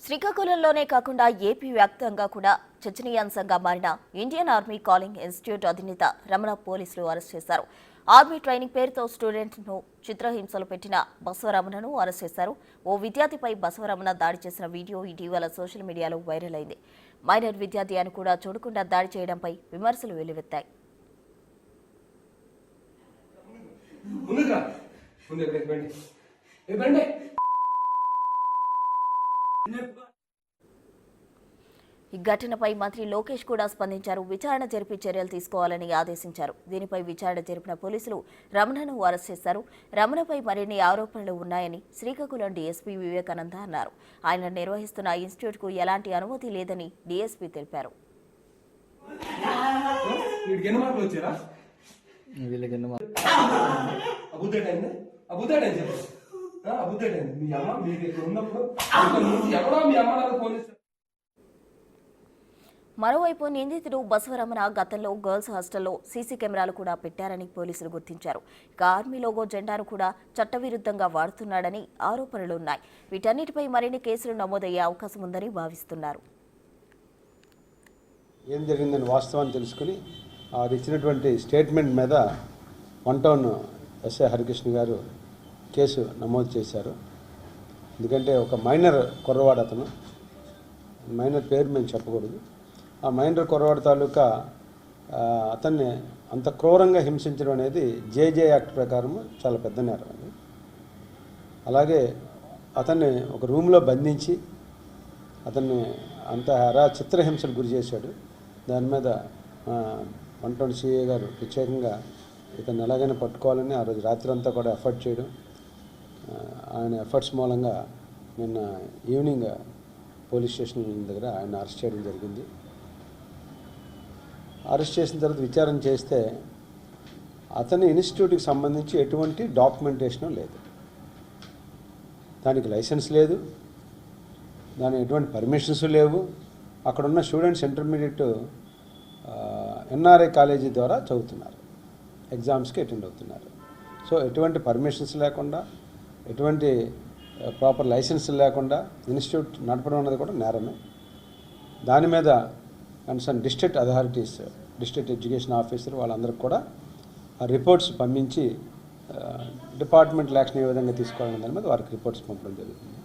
శ్రీకాకుళంలోనే కాకుండా ఏపీ వ్యాప్తంగా కూడా చర్చనీయాంశంగా మారిన ఇండియన్ ఆర్మీ కాలింగ్ ఇన్స్టిట్యూట్ అధినేత రమణ పోలీసులు అరెస్ట్ చేశారు. ఆర్మీ ట్రైనింగ్ పేరుతో స్టూడెంట్ను చిత్రహింసలు పెట్టిన బసవరమణను అరెస్ట్ చేశారు. ఓ విద్యార్థిపై బసవరమణ దాడి చేసిన వీడియో ఇటీవల సోషల్ మీడియాలో వైరల్ అయింది. మైనర్ విద్యార్థి అని కూడా చూడకుండా దాడి చేయడంపై విమర్శలు వెల్లువెత్తాయి. ఈ ఘటనపై మంత్రి లోకేష్ కూడా స్పందించారు. విచారణ జరిపి చర్యలు తీసుకోవాలని ఆదేశించారు. దీనిపై విచారణ జరిపిన పోలీసులు రమణను అరెస్ట్ చేశారు. రమణపై మరిన్ని ఆరోపణలు ఉన్నాయని శ్రీకాకుళం డీఎస్పీ వివేకానంద అన్నారు. ఆయన నిర్వహిస్తున్న ఇన్స్టిట్యూట్కు ఎలాంటి అనుమతి లేదని డీఎస్పీ తెలిపారు. మరోవైపు నిందితుడు బసవరమణ గతంలో గర్ల్స్ హాస్టల్లో సీసీ కెమెరాలు కూడా పెట్టారని పోలీసులు గుర్తించారు. ఇక ఆర్మీ లోగో జెండాను కూడా చట్టవిరుద్ధంగా వాడుతున్నాడని ఆరోపణలున్నాయి. వీటన్నిటిపై మరిన్ని కేసులు నమోదయ్యే అవకాశం ఉందని భావిస్తున్నారు. ఏం జరిగిందని వాస్తవాన్ని తెలుసుకుని వారు ఇచ్చినటువంటి స్టేట్మెంట్ మీద 1 టౌన్ ఎస్ఐ హరికృష్ణ గారు కేసు నమోదు చేశారు. ఎందుకంటే ఒక మైనర్ కుర్రవాడు, అతను మైనర్ పేరు మేము చెప్పకూడదు, ఆ మైనర్ కుర్రవాడు తాలూకా అతన్ని అంత క్రూరంగా హింసించడం అనేది జేజే యాక్ట్ ప్రకారం చాలా పెద్ద నేరం అది. అలాగే అతన్ని ఒక రూమ్లో బంధించి అతన్ని అంత చిత్రహింసలు గురి చేశాడు. దాని మీద 1 టౌన్ సిఐ గారు ప్రత్యేకంగా ఇతన్ని ఎలాగైనా పట్టుకోవాలని ఆ రోజు రాత్రి అంతా కూడా ఎఫర్ట్ చేయడం, ఆయన ఎఫర్ట్స్ మూలంగా నిన్న ఈవినింగ్ పోలీస్ స్టేషన్ దగ్గర ఆయన అరెస్ట్ చేయడం జరిగింది. అరెస్ట్ చేసిన తర్వాత విచారణ చేస్తే అతని ఇన్స్టిట్యూట్కి సంబంధించి ఎటువంటి డాక్యుమెంటేషన్ లేదు, దానికి లైసెన్స్ లేదు, దానికి ఎటువంటి పర్మిషన్స్ లేవు. అక్కడున్న స్టూడెంట్స్ ఇంటర్మీడియట్ ఎన్ఆర్ఐ కాలేజీ ద్వారా చదువుతున్నారు, ఎగ్జామ్స్కి అటెండ్ అవుతున్నారు. సో ఎటువంటి పర్మిషన్స్ లేకుండా, ఎటువంటి ప్రాపర్ లైసెన్స్ లేకుండా ఇన్స్టిట్యూట్ నడపడం అనేది కూడా నేరమే. దాని మీద concern district authorities, district education officer వాళ్ళందరికీ కూడా ఆ రిపోర్ట్స్ పంపించి డిపార్ట్మెంట్ యాక్షన్ ఏ విధంగా తీసుకోవాలనే దాని మీద వారికి రిపోర్ట్స్ పంపడం జరుగుతుంది.